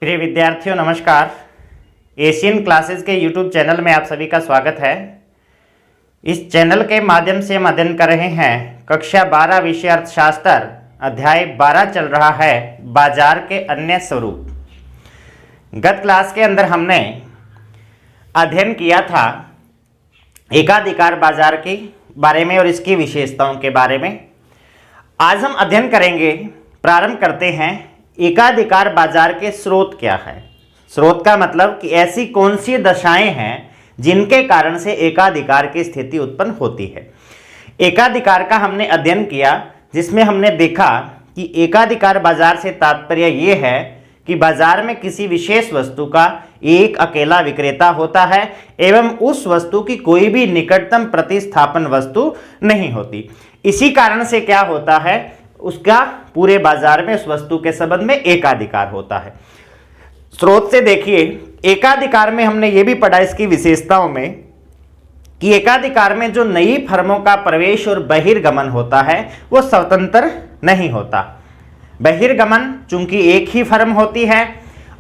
प्रिय विद्यार्थियों नमस्कार। एशियन क्लासेस के यूट्यूब चैनल में आप सभी का स्वागत है। इस चैनल के माध्यम से हम अध्ययन कर रहे हैं कक्षा 12 विषय अर्थशास्त्र, अध्याय 12 चल रहा है बाजार के अन्य स्वरूप। गत क्लास के अंदर हमने अध्ययन किया था एकाधिकार बाजार के बारे में और इसकी विशेषताओं के बारे में। आज हम अध्ययन करेंगे, प्रारंभ करते हैं, एकाधिकार बाजार के स्रोत क्या है। स्रोत का मतलब कि ऐसी कौन सी दशाएं हैं जिनके कारण से एकाधिकार की स्थिति उत्पन्न होती है। एकाधिकार का हमने अध्ययन किया, जिसमें हमने देखा कि एकाधिकार बाजार से तात्पर्य यह है कि बाजार में किसी विशेष वस्तु का एक अकेला विक्रेता होता है एवं उस वस्तु की कोई भी निकटतम प्रतिस्थापन वस्तु नहीं होती। इसी कारण से क्या होता है, उसका पूरे बाजार में उस वस्तु के संबंध में एकाधिकार होता है। स्रोत से देखिए, एकाधिकार में हमने ये भी पढ़ा इसकी विशेषताओं में कि एकाधिकार में जो नई फर्मों का प्रवेश और बहिर्गमन होता है वो स्वतंत्र नहीं होता। बहिर्गमन चूंकि एक ही फर्म होती है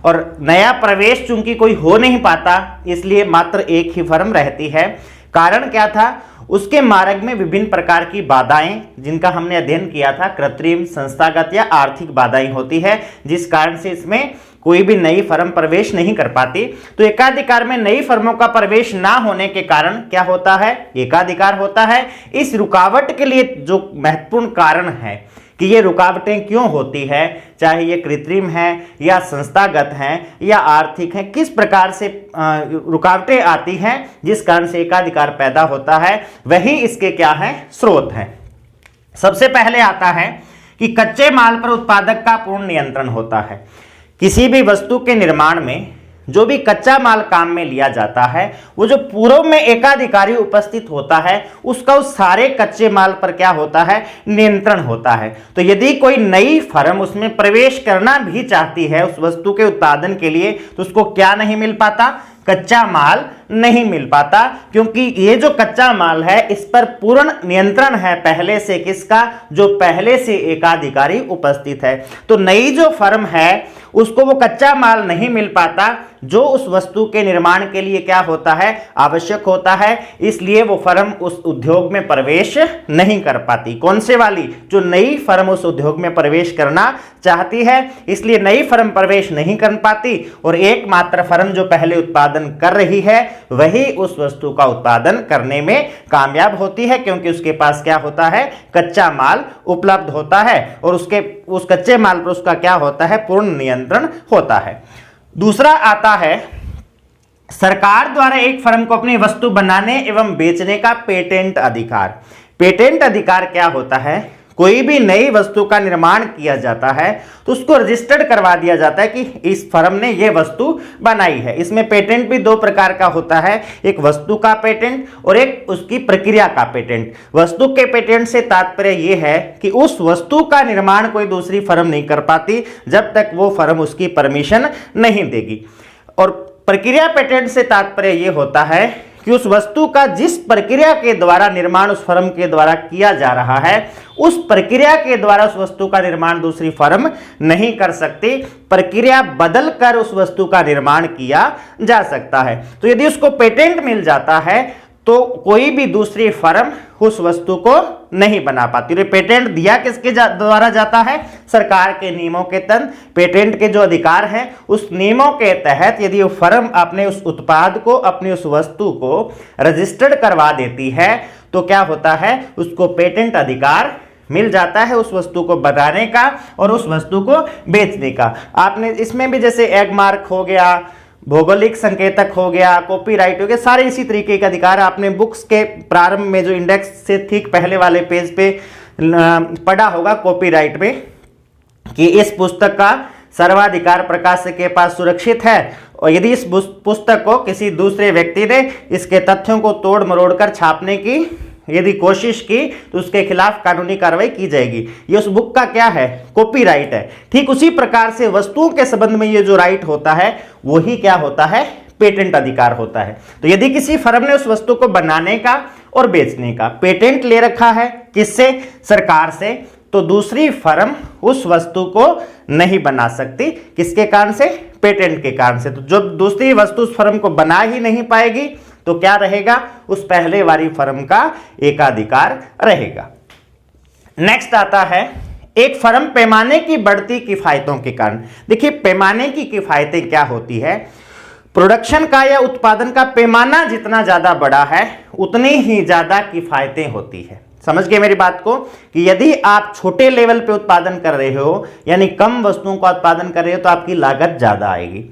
और नया प्रवेश चूंकि कोई हो नहीं पाता, इसलिए मात्र एक ही फर्म रहती है। कारण क्या था, उसके मार्ग में विभिन्न प्रकार की बाधाएं, जिनका हमने अध्ययन किया था, कृत्रिम, संस्थागत या आर्थिक बाधाएं होती है, जिस कारण से इसमें कोई भी नई फर्म प्रवेश नहीं कर पाती। तो एकाधिकार में नई फर्मों का प्रवेश ना होने के कारण क्या होता है, एकाधिकार होता है। इस रुकावट के लिए जो महत्वपूर्ण कारण है कि ये रुकावटें क्यों होती है, चाहे ये कृत्रिम है या संस्थागत हैं या आर्थिक हैं, किस प्रकार से रुकावटें आती हैं जिस कारण से एकाधिकार पैदा होता है, वही इसके क्या है, स्रोत हैं। सबसे पहले आता है कि कच्चे माल पर उत्पादक का पूर्ण नियंत्रण होता है। किसी भी वस्तु के निर्माण में जो भी कच्चा माल काम में लिया जाता है, वो जो पूर्व में एकाधिकारी उपस्थित होता है, उसका उस सारे कच्चे माल पर क्या होता है, नियंत्रण होता है। तो यदि कोई नई फर्म उसमें प्रवेश करना भी चाहती है उस वस्तु के उत्पादन के लिए, तो उसको क्या नहीं मिल पाता, कच्चा माल नहीं मिल पाता, क्योंकि ये जो कच्चा माल है इस पर पूर्ण नियंत्रण है पहले से, किसका, जो पहले से एकाधिकारी उपस्थित है। तो नई जो फर्म है उसको वो कच्चा माल नहीं मिल पाता जो उस वस्तु के निर्माण के लिए क्या होता है, आवश्यक होता है, इसलिए वो फर्म उस उद्योग में प्रवेश नहीं कर पाती। कौन से वाली, जो नई फर्म उस उद्योग में प्रवेश करना चाहती है, इसलिए नई फर्म प्रवेश नहीं कर पाती और एकमात्र फर्म जो पहले उत्पादन कर रही है वही उस वस्तु का उत्पादन करने में कामयाब होती है, क्योंकि उसके पास क्या होता है, कच्चा माल उपलब्ध होता है और उस कच्चे माल पर उसका क्या होता है, पूर्ण नियंत्रण होता है। दूसरा आता है, सरकार द्वारा एक फर्म को अपनी वस्तु बनाने एवं बेचने का पेटेंट अधिकार। पेटेंट अधिकार क्या होता है, कोई भी नई वस्तु का निर्माण किया जाता है तो उसको रजिस्टर्ड करवा दिया जाता है कि इस फर्म ने ये वस्तु बनाई है। इसमें पेटेंट भी दो प्रकार का होता है, एक वस्तु का पेटेंट और एक उसकी प्रक्रिया का पेटेंट। वस्तु के पेटेंट से तात्पर्य यह है कि उस वस्तु का निर्माण कोई दूसरी फर्म नहीं कर पाती जब तक वो फर्म उसकी परमिशन नहीं देगी। और प्रक्रिया पेटेंट से तात्पर्य यह होता है कि उस वस्तु का जिस प्रक्रिया के द्वारा निर्माण उस फर्म के द्वारा किया जा रहा है, उस प्रक्रिया के द्वारा उस वस्तु का निर्माण दूसरी फर्म नहीं कर सकती। प्रक्रिया बदल कर उस वस्तु का निर्माण किया जा सकता है। तो यदि उसको पेटेंट मिल जाता है तो कोई भी दूसरी फर्म उस वस्तु को नहीं बना पाती। और पेटेंट दिया किसके द्वारा जाता है, सरकार के नियमों के तहत। पेटेंट के जो अधिकार हैं उस नियमों के तहत यदि वो फर्म अपने उस उत्पाद को, अपनी उस वस्तु को रजिस्टर्ड करवा देती है तो क्या होता है, उसको पेटेंट अधिकार मिल जाता है उस वस्तु को बनाने का और उस वस्तु को बेचने का। आपने इसमें भी जैसे एग मार्क हो गया, भौगोलिक संकेतक हो गया, कॉपीराइट हो गया, सारे इसी तरीके के अधिकार आपने बुक्स के प्रारंभ में जो इंडेक्स से ठीक पहले वाले पेज पे पढ़ा होगा कॉपीराइट में, कि इस पुस्तक का सर्वाधिकार प्रकाशक के पास सुरक्षित है और यदि इस पुस्तक को किसी दूसरे व्यक्ति ने इसके तथ्यों को तोड़ मरोड़ कर छापने की यदि कोशिश की तो उसके खिलाफ कानूनी कार्रवाई की जाएगी। ये उस बुक का क्या है, कॉपीराइट है। ठीक उसी प्रकार से वस्तुओं के संबंध में ये जो राइट होता है वही क्या होता है, पेटेंट अधिकार होता है। तो यदि किसी फर्म ने उस वस्तु को बनाने का और बेचने का पेटेंट ले रखा है, किससे, सरकार से, तो दूसरी फर्म उस वस्तु को नहीं बना सकती। किसके कारण से, पेटेंट के कारण से। तो जब दूसरी वस्तु उस फर्म को बना ही नहीं पाएगी तो क्या रहेगा, उस पहले वाली फर्म का एकाधिकार रहेगा। नेक्स्ट आता है, एक फर्म पैमाने की बढ़ती किफायतों के कारण। देखिए पैमाने की किफायतें क्या होती है, प्रोडक्शन का या उत्पादन का पैमाना जितना ज्यादा बड़ा है उतनी ही ज्यादा किफायतें होती है। समझ गए मेरी बात को, कि यदि आप छोटे लेवल पे उत्पादन कर रहे हो यानी कम वस्तुओं का उत्पादन कर रहे हो तो आपकी लागत ज्यादा आएगी,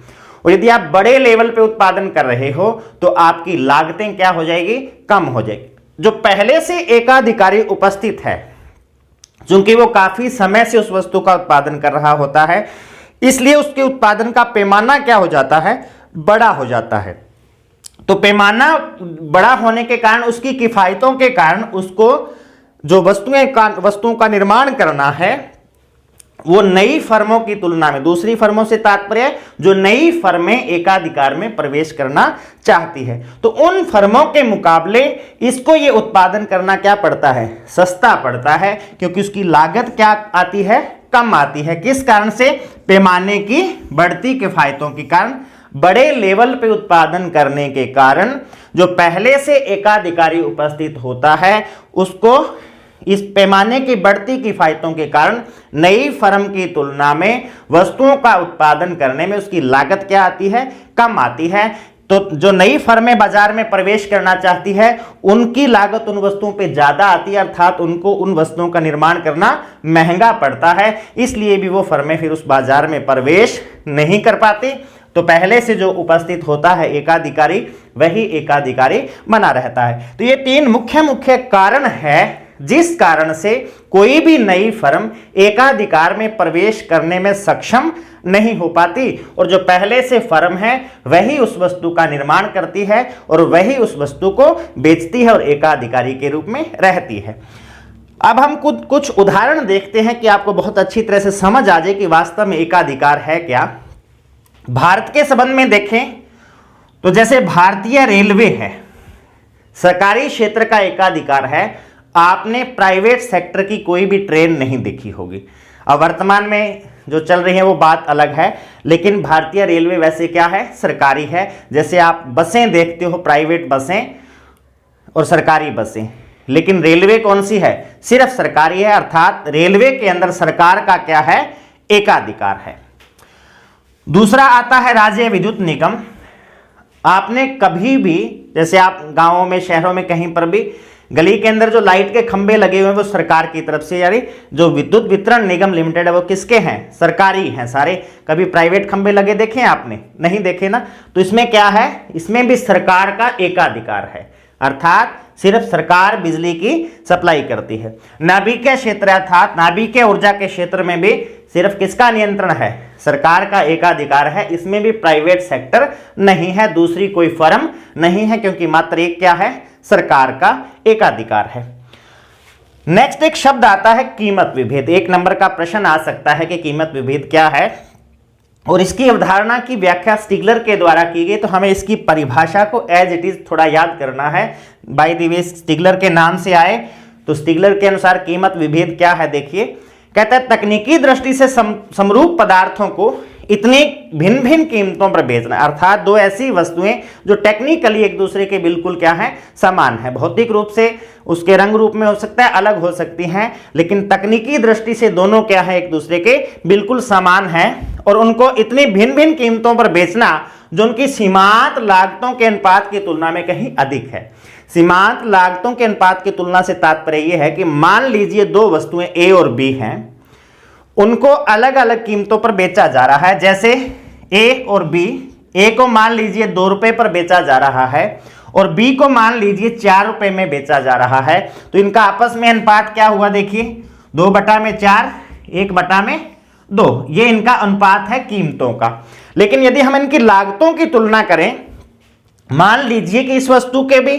और यदि आप बड़े लेवल पे उत्पादन कर रहे हो तो आपकी लागतें क्या हो जाएगी, कम हो जाएगी। जो पहले से एकाधिकारी उपस्थित है, चूंकि वो काफी समय से उस वस्तु का उत्पादन कर रहा होता है, इसलिए उसके उत्पादन का पैमाना क्या हो जाता है, बड़ा हो जाता है। तो पैमाना बड़ा होने के कारण उसकी किफायतों के कारण उसको जो वस्तुओं का निर्माण करना है वो नई फर्मों की तुलना में, दूसरी फर्मों से तात्पर्य जो नई फर्में एकाधिकार में प्रवेश करना चाहती है, तो उन फर्मों के मुकाबले इसको ये उत्पादन करना क्या पड़ता है, सस्ता पड़ता है, क्योंकि उसकी लागत क्या आती है, कम आती है। किस कारण से, पैमाने की बढ़ती किफायतों के कारण। बड़े लेवल पे उत्पादन करने के कारण जो पहले से एकाधिकारी उपस्थित होता है उसको इस पैमाने की बढ़ती किफायतों के कारण नई फर्म की तुलना में वस्तुओं का उत्पादन करने में उसकी लागत क्या आती है, कम आती है। तो जो नई फर्में बाजार में प्रवेश करना चाहती है उनकी लागत उन वस्तुओं पे ज्यादा आती है, अर्थात उनको उन वस्तुओं का निर्माण करना महंगा पड़ता है, इसलिए भी वो फर्में फिर उस बाजार में प्रवेश नहीं कर पाती। तो पहले से जो उपस्थित होता है एकाधिकारी वही एकाधिकारी बना रहता है। तो ये तीन मुख्य कारण है जिस कारण से कोई भी नई फर्म एकाधिकार में प्रवेश करने में सक्षम नहीं हो पाती, और जो पहले से फर्म है वही उस वस्तु का निर्माण करती है और वही उस वस्तु को बेचती है और एकाधिकारी के रूप में रहती है। अब हम कुछ उदाहरण देखते हैं कि आपको बहुत अच्छी तरह से समझ आ जाए कि वास्तव में एकाधिकार है क्या। भारत के संबंध में देखें तो जैसे भारतीय रेलवे है, सरकारी क्षेत्र का एकाधिकार है। आपने प्राइवेट सेक्टर की कोई भी ट्रेन नहीं देखी होगी। अब वर्तमान में जो चल रही है वो बात अलग है, लेकिन भारतीय रेलवे वैसे क्या है, सरकारी है। जैसे आप बसें देखते हो, प्राइवेट बसें और सरकारी बसें, लेकिन रेलवे कौन सी है, सिर्फ सरकारी है, अर्थात रेलवे के अंदर सरकार का क्या है, एकाधिकार है। दूसरा आता है राज्य विद्युत निगम। आपने कभी भी, जैसे आप गांवों में, शहरों में कहीं पर भी गली के अंदर जो लाइट के खंभे लगे हुए हैं वो सरकार की तरफ से, यानी जो विद्युत वितरण निगम लिमिटेड है वो किसके हैं, सरकारी हैं सारे। कभी प्राइवेट खंभे लगे देखे आपने, नहीं देखे ना। तो इसमें क्या है, इसमें भी सरकार का एकाधिकार है, अर्थात सिर्फ सरकार बिजली की सप्लाई करती है। नाभिकीय क्षेत्र अर्थात नाभिकीय ऊर्जा के क्षेत्र में भी सिर्फ किसका नियंत्रण है, सरकार का एकाधिकार है। इसमें भी प्राइवेट सेक्टर नहीं है, दूसरी कोई फर्म नहीं है, क्योंकि मात्र एक क्या है, सरकार का एकाधिकार है। नेक्स्ट एक शब्द आता है कीमत विभेद। एक नंबर का प्रश्न आ सकता है कि कीमत विभेद क्या है, और इसकी अवधारणा की व्याख्या स्टिगलर के द्वारा की गई। तो हमें इसकी परिभाषा को एज इट इज थोड़ा याद करना है। बाय द वे स्टिगलर के नाम से आए, तो स्टिगलर के अनुसार कीमत विभेद क्या है, देखिए कहता है तकनीकी दृष्टि से समरूप पदार्थों को इतनी भिन्न भिन्न कीमतों पर बेचना, अर्थात दो ऐसी वस्तुएं जो टेक्निकली एक दूसरे के बिल्कुल क्या है, समान है। भौतिक रूप से उसके रंग रूप में हो सकता है, अलग हो सकती हैं, लेकिन तकनीकी दृष्टि से दोनों क्या है, एक दूसरे के बिल्कुल समान है, और उनको इतनी भिन्न भिन्न कीमतों पर बेचना जो उनकी सीमांत लागतों के अनुपात की तुलना में कहीं अधिक है। सीमांत लागतों के अनुपात की तुलना से तात्पर्य यह है कि मान लीजिए दो वस्तुएं ए और बी हैं, उनको अलग अलग कीमतों पर बेचा जा रहा है। जैसे ए और बी, ए को मान लीजिए 2 रुपए पर बेचा जा रहा है और बी को मान लीजिए 4 रुपए में बेचा जा रहा है। तो इनका आपस में अनुपात क्या हुआ, देखिए 2/4, 1/2, ये इनका अनुपात है कीमतों का। लेकिन यदि हम इनकी लागतों की तुलना करें, मान लीजिए कि इस वस्तु के भी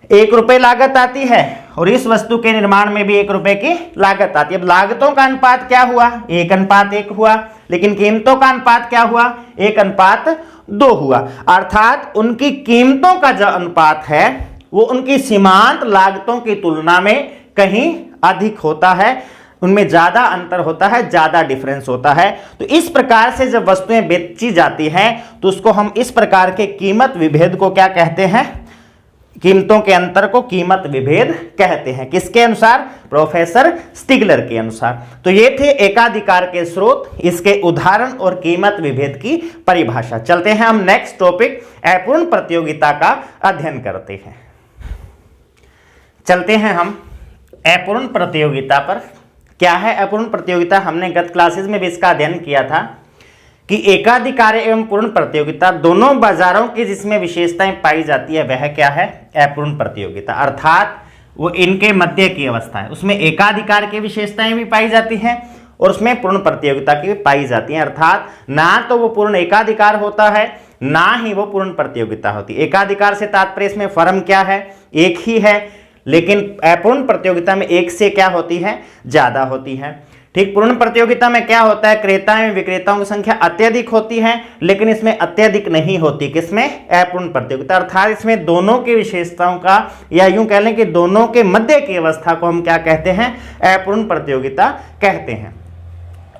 1 रुपए लागत आती है और इस वस्तु के निर्माण में भी 1 रुपए की लागत आती है। अब लागतों का अनुपात क्या हुआ, 1:1 हुआ, लेकिन कीमतों का अनुपात क्या हुआ, 1:2 हुआ। अर्थात उनकी कीमतों का जो अनुपात है वो उनकी सीमांत लागतों की तुलना में कहीं अधिक होता है। उनमें ज्यादा अंतर होता है, ज्यादा डिफरेंस होता है। तो इस प्रकार से जब वस्तुएं बेची जाती हैं तो उसको हम इस प्रकार के कीमत विभेद को क्या कहते हैं, कीमतों के अंतर को कीमत विभेद कहते हैं। किसके अनुसार? प्रोफेसर स्टिगलर के अनुसार। तो ये थे एकाधिकार के स्रोत, इसके उदाहरण और कीमत विभेद की परिभाषा। चलते हैं हम नेक्स्ट टॉपिक अपूर्ण प्रतियोगिता का अध्ययन करते हैं। चलते हैं हम अपूर्ण प्रतियोगिता पर। क्या है अपूर्ण प्रतियोगिता? हमने गत क्लासेस में भी इसका अध्ययन किया था कि एकाधिकार एवं पूर्ण प्रतियोगिता दोनों बाजारों की जिसमें विशेषताएं पाई जाती है वह क्या है? अपूर्ण प्रतियोगिता। अर्थात वो इनके मध्य की अवस्था है, उसमें एकाधिकार की विशेषताएं भी पाई जाती हैं और उसमें पूर्ण प्रतियोगिता की भी पाई जाती हैं। अर्थात ना तो वो पूर्ण एकाधिकार होता है, ना ही वो पूर्ण प्रतियोगिता होती। एकाधिकार से तात्पर्य इसमें फर्म क्या है? एक ही है, लेकिन अपूर्ण प्रतियोगिता में एक से क्या होती है? ज्यादा होती है। ठीक, पूर्ण प्रतियोगिता में क्या होता है? क्रेता एवं विक्रेताओं की संख्या अत्यधिक होती है, लेकिन इसमें अत्यधिक नहीं होती। किसमें? अपूर्ण प्रतियोगिता। अर्थात इसमें दोनों की विशेषताओं का, या यूं कह लें कि दोनों के मध्य की अवस्था को हम क्या कहते हैं? अपूर्ण प्रतियोगिता कहते हैं।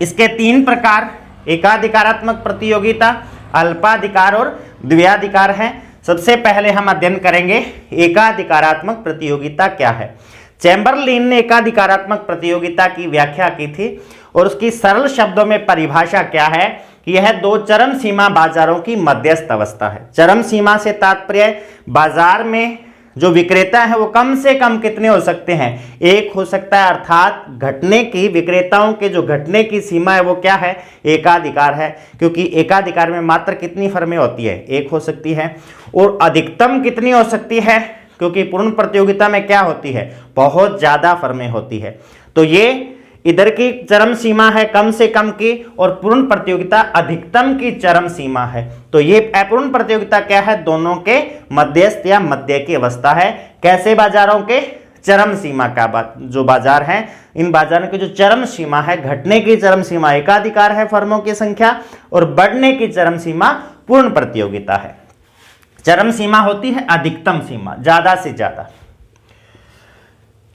इसके तीन प्रकार एकाधिकारात्मक प्रतियोगिता, अल्पाधिकार और द्व्याधिकार है। सबसे पहले हम अध्ययन करेंगे एकाधिकारात्मक प्रतियोगिता क्या है। चैम्बरलिन ने एकाधिकारात्मक प्रतियोगिता की व्याख्या की थी और उसकी सरल शब्दों में परिभाषा क्या है कि यह दो चरम सीमा बाजारों की मध्यस्थ अवस्था है। चरम सीमा से तात्पर्य बाजार में जो विक्रेता है वो कम से कम कितने हो सकते हैं? एक हो सकता है। अर्थात घटने की, विक्रेताओं के जो घटने की सीमा है वो क्या है? एकाधिकार है, क्योंकि एकाधिकार में मात्र कितनी फर्में होती है? एक हो सकती है। और अधिकतम कितनी हो सकती है? क्योंकि पूर्ण प्रतियोगिता में क्या होती है? बहुत ज्यादा फर्में होती है। तो ये इधर की चरम सीमा है कम से कम की, और पूर्ण प्रतियोगिता अधिकतम की चरम सीमा है। तो ये अपूर्ण प्रतियोगिता क्या है? दोनों के मध्यस्थ या मध्य की अवस्था है। कैसे बाजारों के? चरम सीमा का जो बाजार है, इन बाजारों की जो चरम सीमा है, घटने की चरम सीमा एकाधिकार है फर्मों की संख्या, और बढ़ने की चरम सीमा पूर्ण प्रतियोगिता है। चरम सीमा होती है अधिकतम सीमा, ज्यादा से ज्यादा।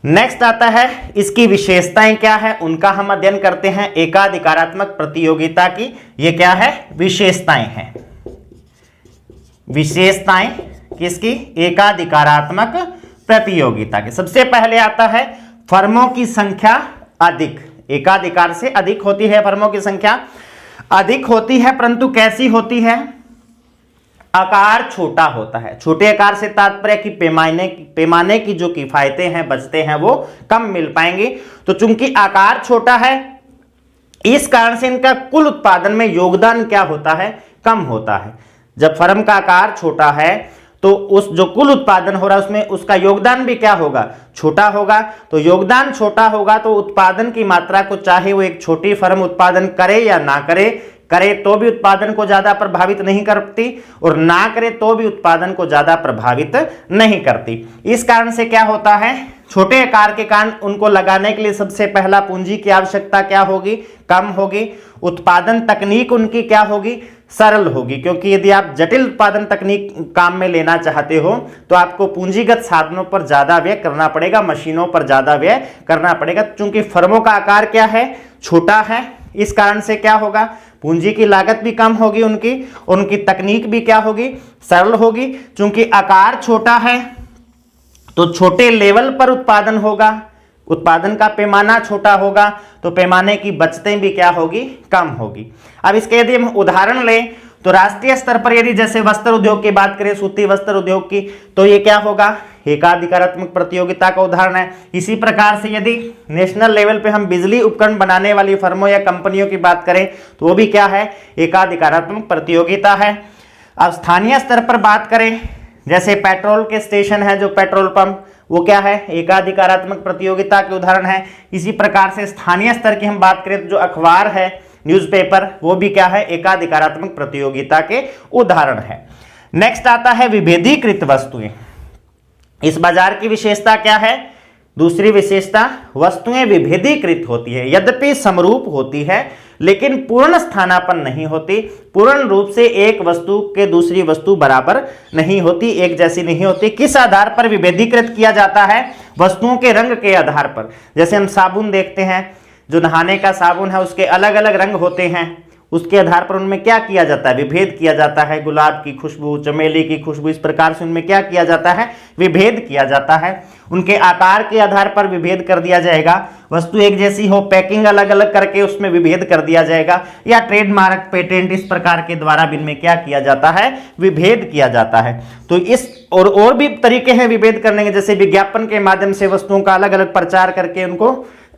नेक्स्ट आता है इसकी विशेषताएं क्या है, उनका हम अध्ययन करते हैं। एकाधिकारात्मक प्रतियोगिता की ये क्या है? विशेषताएं हैं। विशेषताएं किसकी? एकाधिकारात्मक प्रतियोगिता की। सबसे पहले आता है फर्मों की संख्या अधिक। एकाधिकार से अधिक होती है, फर्मों की संख्या अधिक होती है, परंतु कैसी होती है? आकार छोटा होता है। छोटे आकार से तात्पर्य कि पैमाने की जो किफायतें हैं, बचते हैं, वो कम मिल पाएंगी। तो चूंकि आकार छोटा है, इस कारण से इनका कुल उत्पादन में योगदान क्या होता है? कम होता है। जब फर्म का आकार छोटा है तो उस जो कुल उत्पादन हो रहा है उसमें उसका योगदान भी क्या होगा? छोटा होगा। तो योगदान छोटा होगा तो उत्पादन की मात्रा को, चाहे वो एक छोटी फर्म उत्पादन करे या ना करे, करे तो भी उत्पादन को ज्यादा प्रभावित नहीं करती, और ना करे तो भी उत्पादन को ज्यादा प्रभावित नहीं करती। इस कारण से क्या होता है? छोटे आकार के कारण उनको लगाने के लिए सबसे पहला पूंजी की आवश्यकता क्या होगी? कम होगी। उत्पादन तकनीक उनकी क्या होगी? सरल होगी, क्योंकि यदि आप जटिल उत्पादन तकनीक काम में लेना चाहते हो तो आपको पूंजीगत साधनों पर ज्यादा व्यय करना पड़ेगा, मशीनों पर ज्यादा व्यय करना पड़ेगा। चूंकि फर्मों का आकार क्या है? छोटा है, इस कारण से क्या होगा? पूंजी की लागत भी कम होगी उनकी तकनीक भी क्या होगी? सरल होगी। चूंकि आकार छोटा है तो छोटे लेवल पर उत्पादन होगा, उत्पादन का पैमाना छोटा होगा, तो पैमाने की बचतें भी क्या होगी? कम होगी। अब इसके यदि हम उदाहरण लें तो राष्ट्रीय स्तर पर यदि जैसे वस्त्र उद्योग की बात करें, सूती वस्त्र उद्योग की, तो ये क्या होगा? एकाधिकारात्मक प्रतियोगिता का उदाहरण है। इसी प्रकार से यदि नेशनल लेवल पे हम बिजली उपकरण बनाने वाली फर्मों या कंपनियों की बात करें तो वो भी क्या है? एकाधिकारात्मक प्रतियोगिता है। अब स्थानीय स्तर पर बात करें, जैसे पेट्रोल के स्टेशन है, जो पेट्रोल पंप, वो क्या है? एकाधिकारात्मक प्रतियोगिता के उदाहरण है। इसी प्रकार से स्थानीय स्तर की हम बात करें तो जो अखबार है, न्यूज़पेपर, वो भी क्या है? एकाधिकारात्मक प्रतियोगिता के उदाहरण है। नेक्स्ट आता है विभेदीकृत वस्तुएं। इस बाजार की विशेषता क्या है? दूसरी विशेषता, वस्तुएं विभेदीकृत होती है। यद्यपि समरूप होती है लेकिन पूर्ण स्थानापन्न नहीं होती। पूर्ण रूप से एक वस्तु के दूसरी वस्तु बराबर नहीं होती, एक जैसी नहीं होती। किस आधार पर विभेदीकृत किया जाता है? वस्तुओं के रंग के आधार पर। जैसे हम साबुन देखते हैं, जो नहाने का साबुन है उसके अलग अलग रंग होते हैं, उसके आधार पर उनमें क्या किया जाता है, विभेद किया जाता है। गुलाब की खुशबू, चमेली की खुशबू, इस प्रकार से उनमें क्या किया जाता है, विभेद किया जाता है। उनके आकार के आधार पर विभेद कर दिया जाएगा। वस्तु एक जैसी हो, पैकिंग अलग अलग करके उसमें विभेद कर दिया जाएगा, या ट्रेडमार्क, पेटेंट, इस प्रकार के द्वारा भी इनमें क्या किया जाता है, विभेद किया जाता है। तो इस और भी तरीके हैं विभेद करने के, जैसे विज्ञापन के माध्यम से वस्तुओं का अलग अलग प्रचार करके उनको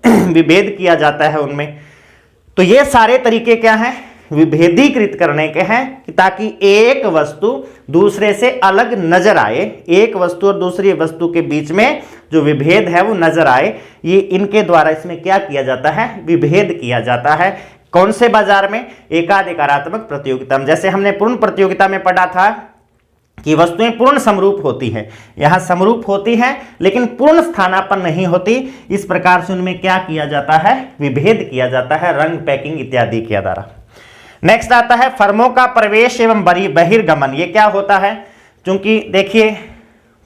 विभेद किया जाता है उनमें। तो ये सारे तरीके क्या हैं, विभेदीकृत करने के हैं, कि ताकि एक वस्तु दूसरे से अलग नजर आए, एक वस्तु और दूसरी वस्तु के बीच में जो विभेद है वो नजर आए। ये इनके द्वारा इसमें क्या किया जाता है, विभेद किया जाता है। कौन से बाजार में, एकाधिकारात्मक प्रतियोगिता में। जैसे हमने पूर्ण प्रतियोगिता में पढ़ा था कि वस्तुएं पूर्ण समरूप होती हैं, यहां समरूप होती हैं लेकिन पूर्ण स्थानापन्न नहीं होती। इस प्रकार से उनमें क्या किया जाता है, विभेद किया जाता है, रंग, पैकिंग इत्यादि के द्वारा। नेक्स्ट आता है फर्मों का प्रवेश एवं बहिर्गमन। ये क्या होता है, क्योंकि देखिए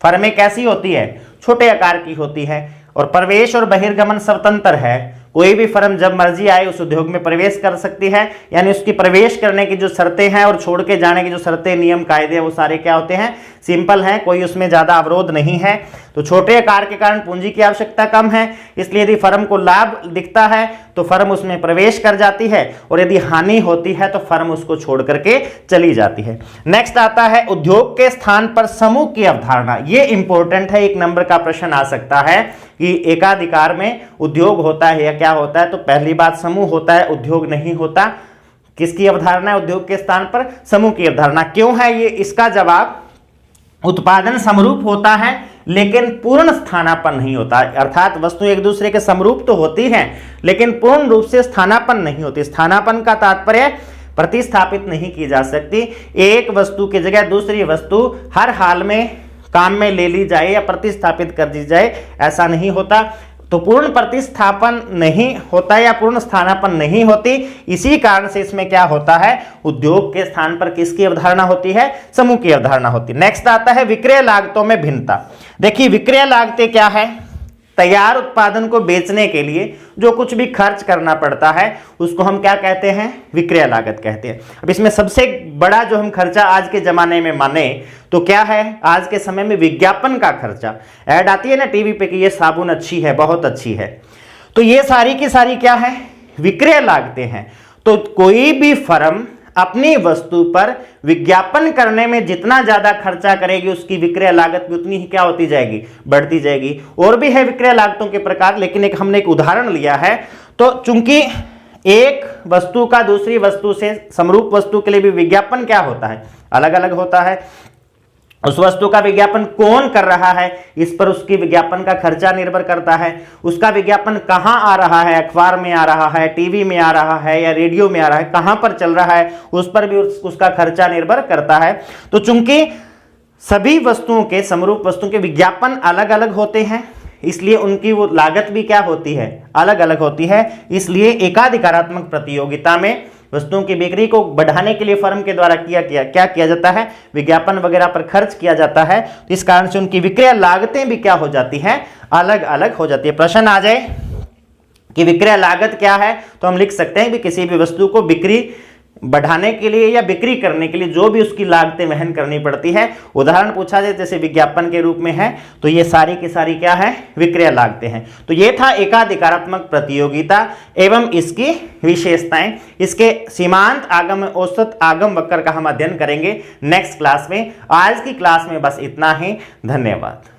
फर्में कैसी होती है, छोटे आकार की होती है, और प्रवेश और बहिर्गमन स्वतंत्र है। कोई भी फर्म जब मर्जी आए उस उद्योग में प्रवेश कर सकती है, यानी उसकी प्रवेश करने की जो शर्तें हैं और छोड़ के जाने की जो शर्तें, नियम, कायदे, वो सारे क्या होते हैं, सिंपल हैं, कोई उसमें ज़्यादा अवरोध नहीं है। तो छोटे आकार के कारण पूंजी की आवश्यकता कम है, इसलिए यदि फर्म को लाभ दिखता है तो फर्म उसमें प्रवेश कर जाती है, और यदि हानि होती है तो फर्म उसको छोड़ करके चली जाती है। नेक्स्ट आता है उद्योग के स्थान पर समूह की अवधारणा। ये इंपॉर्टेंट है, 1 नंबर का प्रश्न आ सकता है कि एकाधिकार में उद्योग होता है या क्या होता है। तो पहली बात, समूह होता है, उद्योग नहीं होता। किसकी अवधारणा है, उद्योग के स्थान पर समूह की अवधारणा। क्यों है ये, इसका जवाब, उत्पादन समरूप होता है लेकिन पूर्ण स्थानापन्न नहीं होता, अर्थात वस्तु एक दूसरे के समरूप तो होती हैं लेकिन पूर्ण रूप से स्थानापन्न नहीं होती। स्थानापन्न का तात्पर्य प्रतिस्थापित नहीं की जा सकती। एक वस्तु की जगह दूसरी वस्तु हर हाल में काम में ले ली जाए या प्रतिस्थापित कर दी जाए, ऐसा नहीं होता। तो पूर्ण प्रतिस्थापन नहीं होता या पूर्ण स्थानापन्न नहीं होती। इसी कारण से इसमें क्या होता है, उद्योग के स्थान पर किसकी अवधारणा होती है, समूह की अवधारणा होती है। नेक्स्ट आता है विक्रय लागतों में भिन्नता। देखिए विक्रय लागतें क्या है, तैयार उत्पादन को बेचने के लिए जो कुछ भी खर्च करना पड़ता है उसको हम क्या कहते हैं, विक्रय लागत कहते हैं। अब इसमें सबसे बड़ा जो हम खर्चा आज के जमाने में माने तो क्या है, आज के समय में विज्ञापन का खर्चा। ऐड आती है ना टीवी पे कि ये साबुन अच्छी है, बहुत अच्छी है, तो ये सारी की सारी क्या है, विक्रय लागतें हैं। तो कोई भी फर्म अपनी वस्तु पर विज्ञापन करने में जितना ज्यादा खर्चा करेगी उसकी विक्रय लागत भी उतनी ही क्या होती जाएगी, बढ़ती जाएगी। और भी है विक्रय लागतों के प्रकार, लेकिन हमने एक उदाहरण लिया है। तो चूंकि एक वस्तु का दूसरी वस्तु से समरूप वस्तु के लिए भी विज्ञापन क्या होता है, अलग अलग होता है। उस वस्तु का विज्ञापन कौन कर रहा है, इस पर उसकी विज्ञापन का खर्चा निर्भर करता है। उसका विज्ञापन कहां आ रहा है, अखबार में आ रहा है, टीवी में आ रहा है या रेडियो में आ रहा है, कहां पर चल रहा है, उस पर भी उसका खर्चा निर्भर करता है। तो चूंकि सभी वस्तुओं के, समरूप वस्तुओं के विज्ञापन अलग अलग होते हैं, इसलिए उनकी वो लागत भी क्या होती है, अलग अलग होती है। इसलिए एकाधिकारात्मक प्रतियोगिता में वस्तुओं की बिक्री को बढ़ाने के लिए फर्म के द्वारा क्या किया जाता है, विज्ञापन वगैरह पर खर्च किया जाता है। तो इस कारण से उनकी विक्रय लागतें भी क्या हो जाती हैं, अलग अलग हो जाती है। प्रश्न आ जाए कि विक्रय लागत क्या है, तो हम लिख सकते हैं कि किसी भी वस्तु को बिक्री बढ़ाने के लिए या बिक्री करने के लिए जो भी उसकी लागतें वहन करनी पड़ती है। उदाहरण पूछा जाए जैसे विज्ञापन के रूप में है, तो ये सारी की सारी क्या है, विक्रय लागतें हैं। तो ये था एकाधिकारात्मक प्रतियोगिता एवं इसकी विशेषताएं। इसके सीमांत आगम, औसत आगम वक्र का हम अध्ययन करेंगे नेक्स्ट क्लास में। आज की क्लास में बस इतना ही, धन्यवाद।